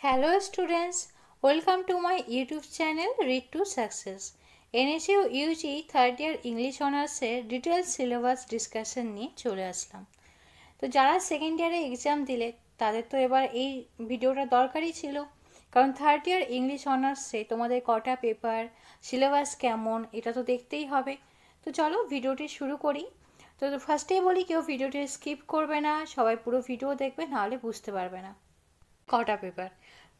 Hello students, welcome to my YouTube channel Read to Success. NSU UG third year English অনার্সের detail syllabus discussion নিয়ে চলে আসলাম। তো যারা second ইয়ারে exam দিলে তাদের তো এবার এই ভিডিওটা দরকারই ছিল, কারণ থার্ড ইয়ার ইংলিশ অনার্সে তোমাদের কটা পেপার, সিলেবাস কেমন, এটা তো দেখতেই হবে। তো চলো ভিডিওটি শুরু করি। তো ফার্স্টেই বলি, কেউ ভিডিওটি স্কিপ করবে না, সবাই পুরো ভিডিও দেখবে, নাহলে বুঝতে পারবে না। কটা পেপার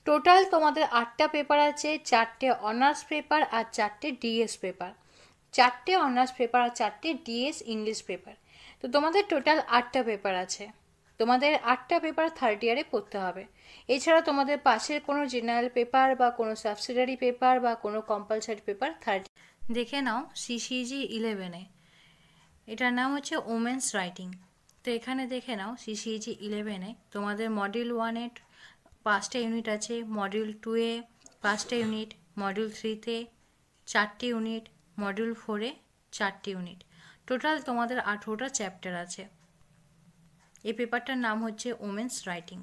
টোটাল তোমাদের? 8টা পেপার আছে, 4টে অনার্স পেপার আর 4টে ডিএস পেপার, 4টে অনার্স পেপার আর 4টে ডিএস ইংলিশ পেপার। তো তোমাদের টোটাল 8টা পেপার আছে। তোমাদের 8টা পেপার থার্ড ইয়ারে পড়তে হবে। এছাড়া তোমাদের পাশের কোনো জেনারেল পেপার বা কোনো সাবসিডারি পেপার বা কোনো কম্পালসারি পেপার থার্ড। দেখে নাও সিসিজি 11-এ, এটার নাম হচ্ছে ওমেন্স রাইটিং। তো এখানে দেখে নাও সিসিজি 11-এ তোমাদের মডিউল 1-এ 5টা ইউনিট আছে, মডিউল 2-এ 5টা ইউনিট, মডিউল 3-তে 4টে ইউনিট, মডিউল 4-এ 4টে ইউনিট। টোটাল তোমাদের 18টা চ্যাপ্টার আছে। এই পেপারটার নাম হচ্ছে ওমেন্স রাইটিং।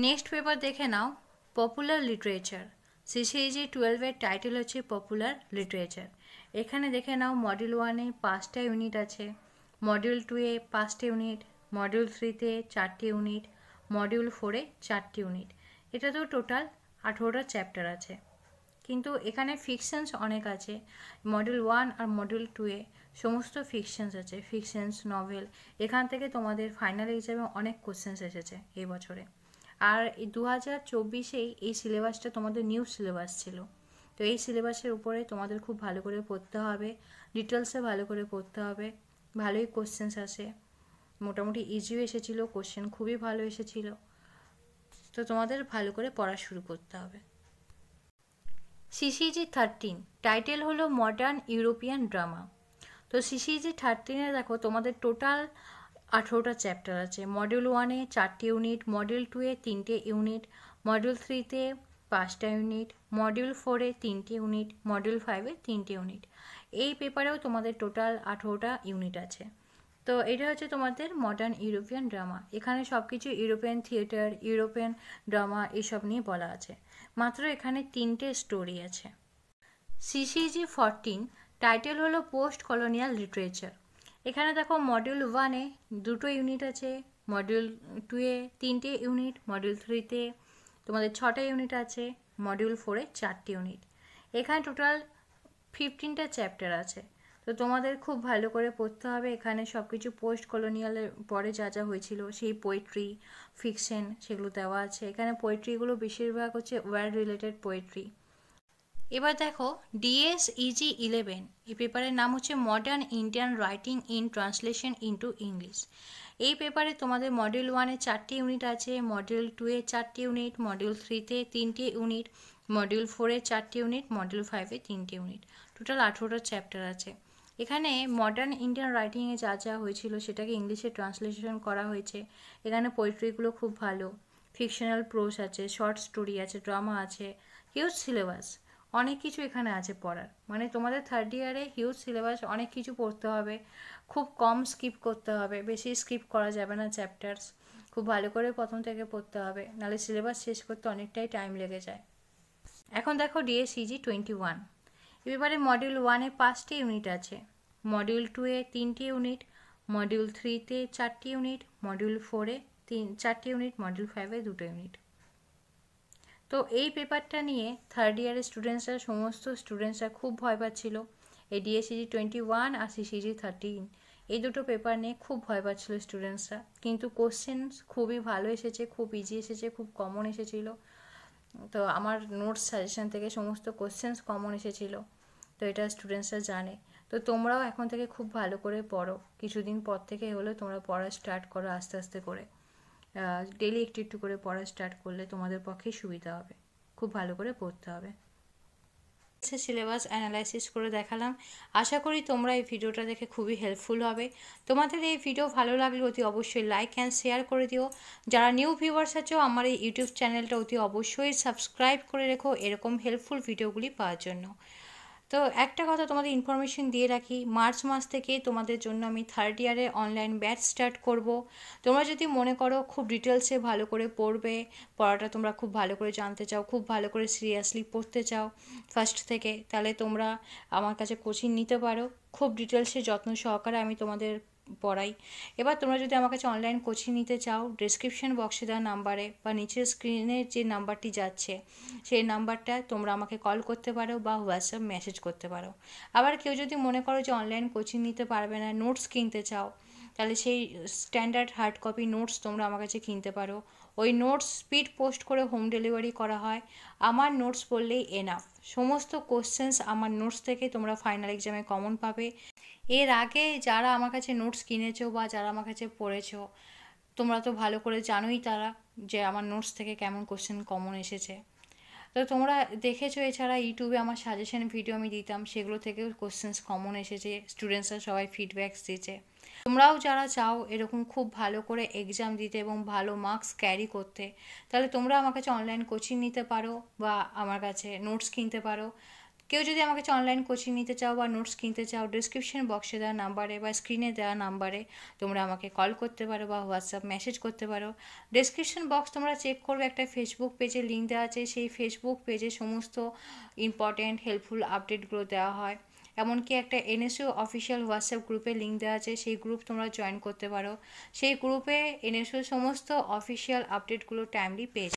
নেক্সট পেপার দেখে নাও পপুলার লিটারেচার। সিসিজি 12-এর টাইটেল হচ্ছে পপুলার লিটারেচার। এখানে দেখে নাও মডিউল 1-এ 5টা ইউনিট আছে, মডিউল 2-এ 5টে ইউনিট, মডিউল 3-তে 4টে ইউনিট, মডিউল 4-এ 4টে ইউনিট। এটা তো টোটাল 18টা চ্যাপ্টার আছে। কিন্তু এখানে ফিকশনস অনেক আছে। মডিউল 1 আর মডিউল 2-এ সমস্ত ফিকশনস আছে, ফিকশনস নভেল। এখান থেকে তোমাদের ফাইনাল এক্সামে অনেক কোশ্চেন্স এসেছে এই বছরে। আর এই 2024-এই এই সিলেবাসটা তোমাদের নিউ সিলেবাস ছিল। তো এই সিলেবাসের উপরে তোমাদের খুব ভালো করে পড়তে হবে, ডিটেলসে ভালো করে পড়তে হবে। ভালোই কোশ্চেন্স আসে, মোটামুটি ইজিও এসেছিলো, কোশ্চেন খুবই ভালো এসেছিলো। তো তোমাদের ভালো করে পড়া শুরু করতে হবে। সিসিজি 13 টাইটেল হলো মডার্ন ইউরোপিয়ান ড্রামা। তো সিসিজি 13-এ দেখো তোমাদের টোটাল 18টা চ্যাপ্টার আছে। মডিউল 1-এ 4টে ইউনিট, মডিউল 2-এ 3টে ইউনিট, মডিউল 3-তে 5টা ইউনিট, মডিউল 4-এ 3টে ইউনিট, মডিউল 5-এ 3টে ইউনিট। এই পেপারেও তোমাদের টোটাল 18টা ইউনিট আছে। তো এটা হচ্ছে তোমাদের মডার্ন ইউরোপিয়ান ড্রামা। এখানে সব কিছু ইউরোপিয়ান থিয়েটার, ইউরোপিয়ান ড্রামা এসব নিয়ে বলা আছে। মাত্র এখানে 3টে স্টোরি আছে। সিসিজি 14 টাইটেল হলো পোস্ট কলোনিয়াল লিটারেচার। এখানে দেখো মডিউল 1-এ 2টো ইউনিট আছে, মডিউল 2-এ 3টে ইউনিট, মডিউল 3-তে তোমাদের 6টা ইউনিট আছে, মডিউল 4-এ 4টে ইউনিট। এখানে টোটাল 15টা চ্যাপ্টার আছে। তো তোমাদের খুব ভালো করে পড়তে হবে। এখানে সব কিছু পোস্ট কলোনিয়ালের পরে যা যা হয়েছিল সেই পোয়েট্রি, ফিকশন সেগুলো দেওয়া আছে। এখানে পোয়েট্রিগুলো বেশিরভাগ হচ্ছে ওয়ার্ড রিলেটেড পোয়েট্রি। এবার দেখো ডিএসইজি 11, এই পেপারের নাম হচ্ছে modern Indian writing in translation into English. এই পেপারে তোমাদের মডিউল 1-এ 4টে ইউনিট আছে, মডিউল 2-এ 4টে ইউনিট, মডিউল 3-তে 3টে ইউনিট, মডিউল 4-এ 4টে ইউনিট, মডিউল 5-এ 3টে ইউনিট। টোটাল 18টা চ্যাপ্টার আছে। এখানে মডার্ন ইন্ডিয়ান রাইটিংয়ে যা যা হয়েছিল সেটাকে ইংলিশে ট্রান্সলেশন করা হয়েছে। এখানে পোয়েট্রিগুলো খুব ভালো, ফিকশনাল প্রোজ আছে, শর্ট স্টোরি আছে, ড্রামা আছে, হিউজ সিলেবাস, অনেক কিছু এখানে আছে পড়ার। মানে তোমাদের থার্ড ইয়ারে হিউজ সিলেবাস, অনেক কিছু পড়তে হবে, খুব কম স্কিপ করতে হবে, বেশি স্কিপ করা যাবে না চ্যাপ্টার্স। খুব ভালো করে প্রথম থেকে পড়তে হবে, নাহলে সিলেবাস শেষ করতে অনেকটাই টাইম লেগে যায়। এখন দেখো ডিএসইজি 21, এবারে মডিউল 1-এ 5টে ইউনিট আছে, মডিউল 2-এ 3টে ইউনিট, মডিউল 3-তে 4টে ইউনিট, মডিউল 4-এ 4টে ইউনিট, মডিউল 5-এ 2টো ইউনিট। তো এই পেপারটা নিয়ে থার্ড ইয়ারের স্টুডেন্টসরা, সমস্ত স্টুডেন্টসরা খুব ভয় পাচ্ছিল। এই ডিএসইজি 21 আর সিসিজি 13 এই দুটো পেপার নিয়ে খুব ভয় পাচ্ছিল স্টুডেন্টসরা। কিন্তু কোশ্চেন্স খুবই ভালো এসেছে, খুব ইজি এসেছে, খুব কমন এসেছিল। তো আমার নোটস সাজেশন থেকে সমস্ত কোশ্চেন্স কমন এসেছিল। তো এটা স্টুডেন্টসরা জানে। তো তোমরাও এখন থেকে খুব ভালো করে পড়ো, কিছুদিন পর থেকে হলে তোমরা পড়া স্টার্ট করো আস্তে আস্তে করে। ডেলি একটু একটু করে পড়া স্টার্ট করলে তোমাদের পক্ষেই সুবিধা হবে। খুব ভালো করে পড়তে হবে। সিলেবাস অ্যানালাইসিস করে দেখালাম। আশা করি তোমরা এই ভিডিওটা দেখে খুবই হেল্পফুল হবে। তোমাদের এই ভিডিও ভালো লাগলে অতি অবশ্যই লাইক অ্যান্ড শেয়ার করে দিও। যারা নিউ ভিউয়ার্স আছো আমার এই ইউটিউব চ্যানেলটা অতি অবশ্যই সাবস্ক্রাইব করে রেখো এরকম হেল্পফুল ভিডিওগুলি পাওয়ার জন্য। তো একটা কথা তোমাদের ইনফরমেশন দিয়ে রাখি, মার্চ মাস থেকে তোমাদের জন্য আমি থার্ড ইয়ারে অনলাইন ব্যাচ স্টার্ট করব। তোমরা যদি মনে করো খুব ডিটেলসে ভালো করে পড়বে, পড়াটা তোমরা খুব ভালো করে জানতে চাও, খুব ভালো করে সিরিয়াসলি পড়তে চাও ফার্স্ট থেকে, তাহলে তোমরা আমার কাছে কোচিং নিতে পারো। খুব ডিটেলসে যত্ন সহকারে আমি তোমাদের পড়াই। এবার তোমরা যদি আমার কাছে অনলাইন কোচিং নিতে চাও, ডেসক্রিপশন বক্সে দেওয়া নাম্বারে বা নিচের স্ক্রিনের যে নাম্বারটি যাচ্ছে সেই নাম্বারটায় তোমরা আমাকে কল করতে পারো বা হোয়াটসঅ্যাপ মেসেজ করতে পারো। আবার কেউ যদি মনে করো যে অনলাইন কোচিং নিতে পারবে না, নোটস কিনতে চাও, তাহলে সেই স্ট্যান্ডার্ড হার্ড কপি নোটস তোমরা আমার কাছে কিনতে পারো। ওই নোটস স্পিড পোস্ট করে হোম ডেলিভারি করা হয়। আমার নোটস পড়লেই এনাফ। সমস্ত কোশ্চেন্স আমার নোটস থেকে তোমরা ফাইনাল এক্সামে কমন পাবে। এর আগে যারা আমার কাছে নোটস কিনেছো বা যারা আমার কাছে পড়েছো, তোমরা তো ভালো করে জানোই তারা যে আমার নোটস থেকে কেমন কোশ্চেন কমন এসেছে। তো তোমরা দেখেছো, এছাড়া ইউটিউবে আমার সাজেশন ভিডিও আমি দিতাম, সেগুলো থেকেও কোশ্চেন্স কমন এসেছে, স্টুডেন্টসরা সবাই ফিডব্যাকস দিয়েছে। তোমরাও যারা চাও এরকম খুব ভালো করে এক্সাম দিতে এবং ভালো মার্কস ক্যারি করতে, তাহলে তোমরা আমার কাছে অনলাইন কোচিং নিতে পারো বা আমার কাছে নোটস কিনতে পারো। কেউ যদি আমার কাছে অনলাইন কোচিং নিতে চাও বা নোটস কিনতে চাও, ডিসক্রিপশন বক্সে দেওয়া নাম্বারে বা স্ক্রিনে দেওয়া নাম্বারে তোমরা আমাকে কল করতে পারো বা হোয়াটসঅ্যাপ মেসেজ করতে পারো। ডেসক্রিপশন বক্স তোমরা চেক করবে, একটা ফেসবুক পেজের লিঙ্ক দেওয়া আছে, সেই ফেসবুক পেজে সমস্ত ইম্পর্ট্যান্ট হেল্পফুল আপডেটগুলো দেওয়া হয়। এমনকি একটা এনএসইউ অফিসিয়াল হোয়াটসঅ্যাপ গ্রুপে লিঙ্ক দেওয়া আছে, সেই গ্রুপ তোমরা জয়েন করতে পারো। সেই গ্রুপে এনএসইউ সমস্ত অফিসিয়াল আপডেটগুলো টাইমলি পেয়ে